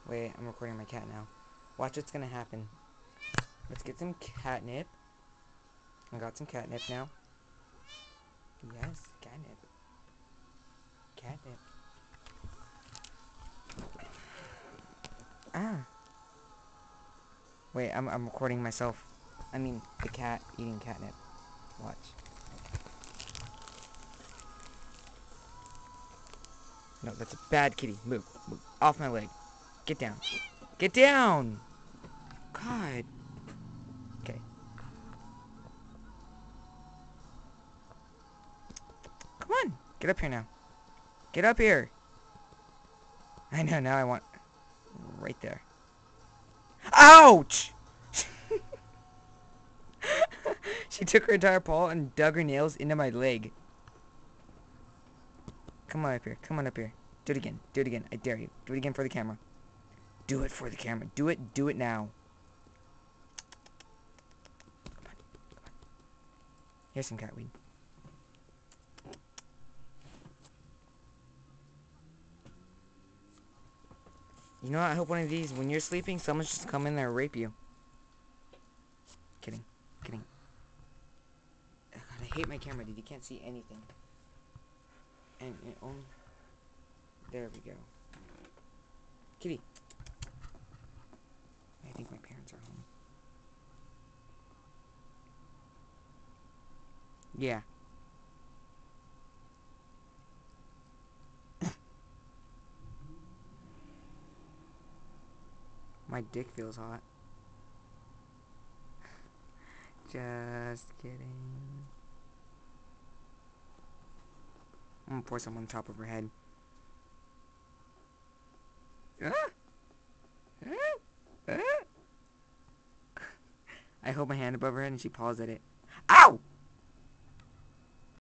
Wait, I'm recording my cat now. Watch what's gonna happen. Let's get some catnip. I got some catnip now. Yes, catnip. Catnip. Ah. Wait, I'm recording myself. I mean, the cat eating catnip. Watch. No, that's a bad kitty. Move. Move. Off my leg. Get down. Get down! God. Okay. Come on. Get up here now. Get up here. I know, now I want... Right there. Ouch! She took her entire paw and dug her nails into my leg. Come on up here. Come on up here. Do it again. Do it again. I dare you. Do it again for the camera. Do it for the camera. Do it. Do it now. Come on. Come on. Here's some cat weed. You know what? I hope one of these, when you're sleeping, someone's just come in there and rape you. Kidding. Kidding. God, I hate my camera, dude. You can't see anything. And it only... There we go. Kitty. I think my parents are home. Yeah. My dick feels hot. Just kidding. I'm gonna pour some on top of her head. I hold my hand above her head and she paws at it. Ow!